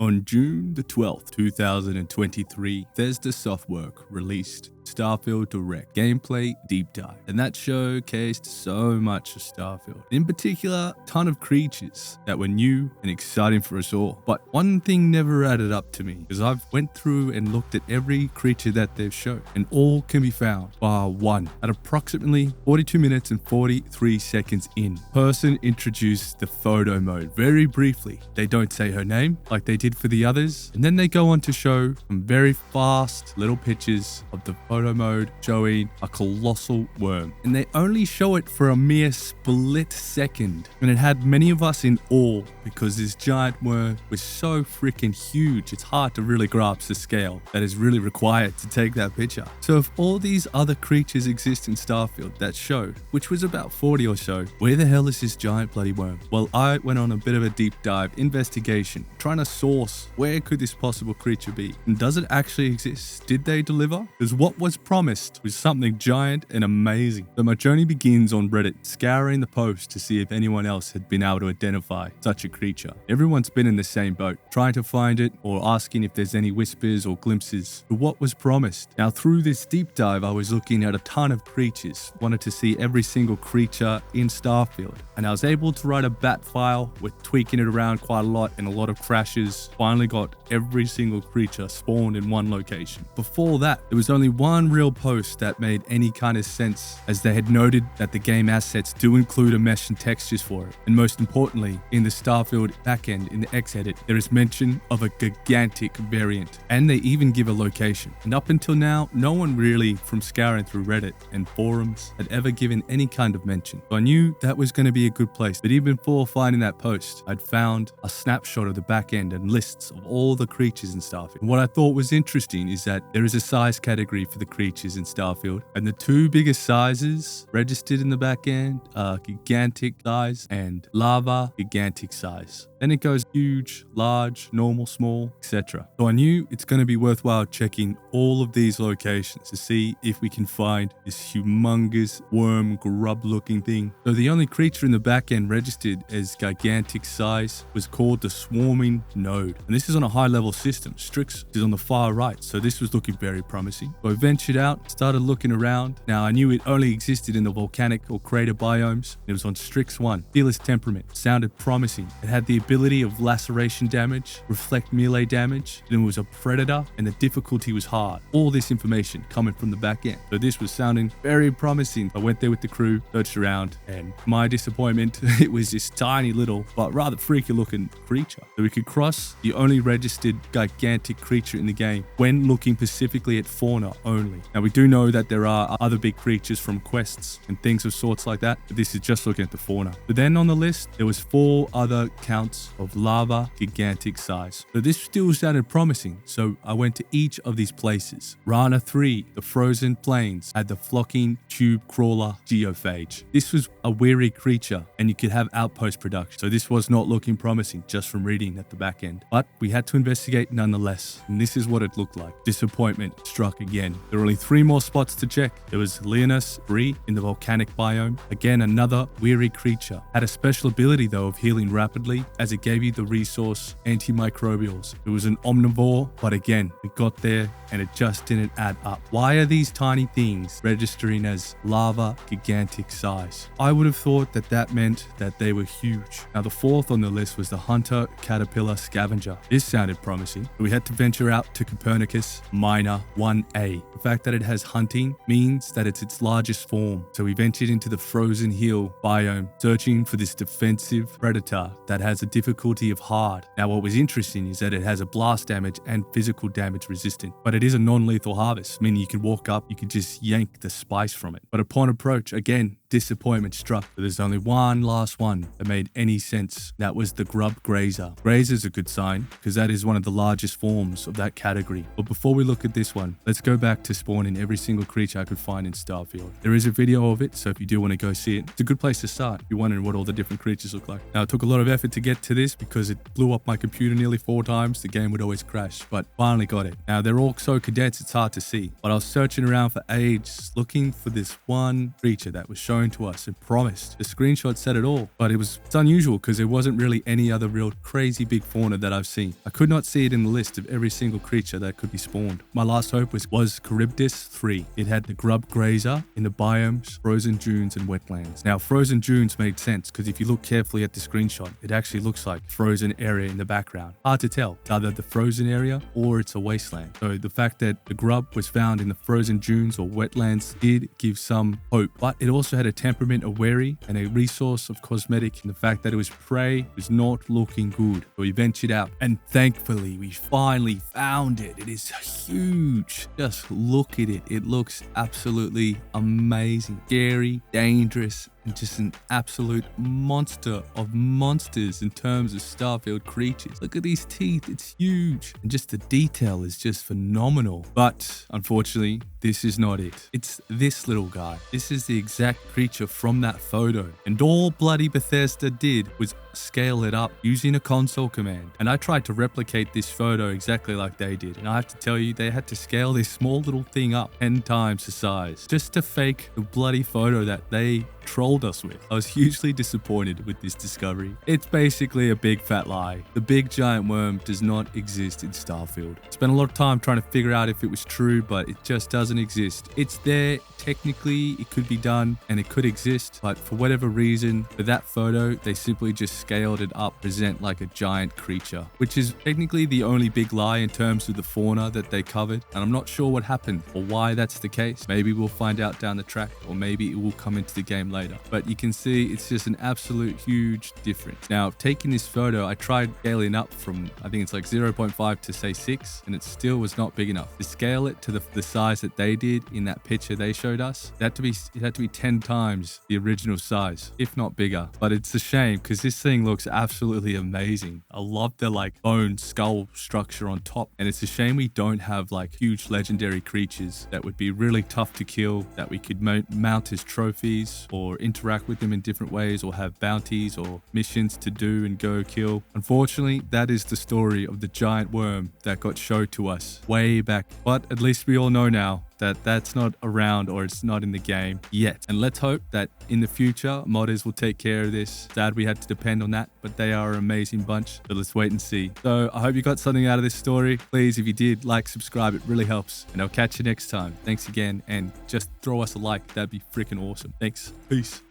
On June the 12th, 2023, Bethesda Softwork released Starfield Direct Gameplay Deep Dive, and that showcased so much of Starfield. In particular, a ton of creatures that were new and exciting for us all. But one thing never added up to me, because I've went through and looked at every creature that they've shown, and all can be found bar one. At approximately 42 minutes and 43 seconds in, person introduced the photo mode very briefly. They don't say her name like they did for the others, and then they go on to show some very fast little pictures of the photo mode showing a colossal worm, and they only show it for a mere split second, and it had many of us in awe because this giant worm was so freaking huge. It's hard to really grasp the scale that is really required to take that picture. So if all these other creatures exist in Starfield that showed, which was about 40 or so, where the hell is this giant bloody worm? Well, I went on a bit of a deep dive investigation trying to source where could this possible creature be, and does it actually exist? Did they deliver? Because what was promised was something giant and amazing. So my journey begins on Reddit, scouring the post to see if anyone else had been able to identify such a creature. Everyone's been in the same boat, trying to find it or asking if there's any whispers or glimpses of what was promised. Now through this deep dive, I was looking at a ton of creatures, wanted to see every single creature in Starfield, and I was able to write a bat file with tweaking it around quite a lot and a lot of crashes. Finally got every single creature spawned in one location. Before that, there was only one real post that made any kind of sense, as they had noted that the game assets do include a mesh and textures for it. And most importantly, in the Starfield backend in the X-Edit, there is mention of a gigantic variant, and they even give a location. And up until now, no one really from scouring through Reddit and forums had ever given any kind of mention. So I knew that was going to be a good place, but even before finding that post, I'd found a snapshot of the backend and lists of all the creatures in Starfield. And what I thought was interesting is that there is a size category for the creatures in Starfield, and the two biggest sizes registered in the backend are gigantic size and lava gigantic size. Then it goes huge, large, normal, small, etc. So I knew it's going to be worthwhile checking all of these locations to see if we can find this humongous worm grub looking thing. So the only creature in the backend registered as gigantic size was called the swarming node. And this is on a high level system. Strix is on the far right, so this was looking very promising. So I ventured out, started looking around. Now I knew it only existed in the volcanic or crater biomes. It was on Strix 1. Fearless temperament. Sounded promising. It had the ability of laceration damage, reflect melee damage, and it was a predator, and the difficulty was hard. All this information coming from the back end. So this was sounding very promising. I went there with the crew, searched around, and my disappointment, it was this tiny little but rather freaky looking creature. So we could cross the only registered gigantic creature in the game when looking specifically at fauna only. Now we do know that there are other big creatures from quests and things of sorts like that, but this is just looking at the fauna. But then on the list, there was 4 other counts of lava gigantic size. So this still sounded promising, so I went to each of these places. Rana 3, the frozen plains, had the flocking tube crawler geophage. This was a weary creature, and you could have outpost production, so this was not looking promising just from reading at the back end. But we had to investigate nonetheless, and this is what it looked like. Disappointment struck again. There were only 3 more spots to check. There was Leonis 3 in the volcanic biome. Again, another weary creature. Had a special ability though of healing rapidly, as it gave you the resource antimicrobials. It was an omnivore, but again, we got there and it just didn't add up. Why are these tiny things registering as lava gigantic size? I would have thought that that meant that they were huge. Now the 4th on the list was the hunter caterpillar scavenger. This sounded promising. We had to venture out to Copernicus Minor 1A. The fact that it has hunting means that it's its largest form. So we ventured into the frozen hill biome, searching for this defensive predator that has a difficulty of hard. Now what was interesting is that it has a blast damage and physical damage resistant, but it is a non-lethal harvest, meaning you can walk up, you can just yank the spice from it. But upon approach, again, disappointment struck. But there's only one last one that made any sense. That was the Grub Grazer. Grazer's a good sign because that is one of the largest forms of that category. But before we look at this one, let's go back to spawning every single creature I could find in Starfield. There is a video of it, so if you do want to go see it, it's a good place to start if you're wondering what all the different creatures look like. Now it took a lot of effort to get to this because it blew up my computer nearly 4 times. The game would always crash, but finally got it. Now they're all so condensed it's hard to see, but I was searching around for ages looking for this one creature that was shown shown to us and promised. The screenshot said it all, but it's unusual because there wasn't really any other real crazy big fauna that I've seen. I could not see it in the list of every single creature that could be spawned. My last hope was CharybdisIII. It had the Grub Grazer in the biomes, frozen dunes, and wetlands. Now, frozen dunes made sense because if you look carefully at the screenshot, it actually looks like frozen area in the background. Hard to tell, either the frozen area or it's a wasteland. So the fact that the grub was found in the frozen dunes or wetlands did give some hope, but it also had a temperament of wary and a resource of cosmetic, and the fact that it was prey was not looking good. So we ventured out, and thankfully we finally found it. It is huge. Just look at it. It looks absolutely amazing, scary, dangerous, and just an absolute monster of monsters in terms of Starfield creatures. Look at these teeth, it's huge. And just the detail is just phenomenal. But unfortunately, this is not it. It's this little guy. This is the exact creature from that photo. And all bloody Bethesda did was scale it up using a console command. And I tried to replicate this photo exactly like they did. And I have to tell you, they had to scale this small little thing up 10 times the size just to fake the bloody photo that they trolled us with. I was hugely disappointed with this discovery. It's basically a big fat lie. The big giant worm does not exist in Starfield. Spent a lot of time trying to figure out if it was true, but it just doesn't exist. It's there. Technically, it could be done and it could exist, but for whatever reason, for that photo, they simply just scaled it up, present like a giant creature, which is technically the only big lie in terms of the fauna that they covered. And I'm not sure what happened or why that's the case. Maybe we'll find out down the track, or maybe it will come into the game later. But you can see it's just an absolute huge difference. Now, taking this photo, I tried scaling up from, I think it's like 0.5 to say 6, and it still was not big enough. To scale it to the size that they did in that picture they showed us, it had to be 10 times the original size, if not bigger. But it's a shame because this thing looks absolutely amazing. I love the like bone skull structure on top, and it's a shame we don't have like huge legendary creatures that would be really tough to kill, that we could mount as trophies or interact with them in different ways, or have bounties or missions to do and go kill. Unfortunately, that is the story of the giant worm that got showed to us way back. But at least we all know now that that's not around, or it's not in the game yet. And let's hope that in the future, modders will take care of this. Sad we had to depend on that, but they are an amazing bunch. So let's wait and see. So I hope you got something out of this story. Please, if you did, like, subscribe. It really helps. And I'll catch you next time. Thanks again. And just throw us a like. That'd be freaking awesome. Thanks. Peace.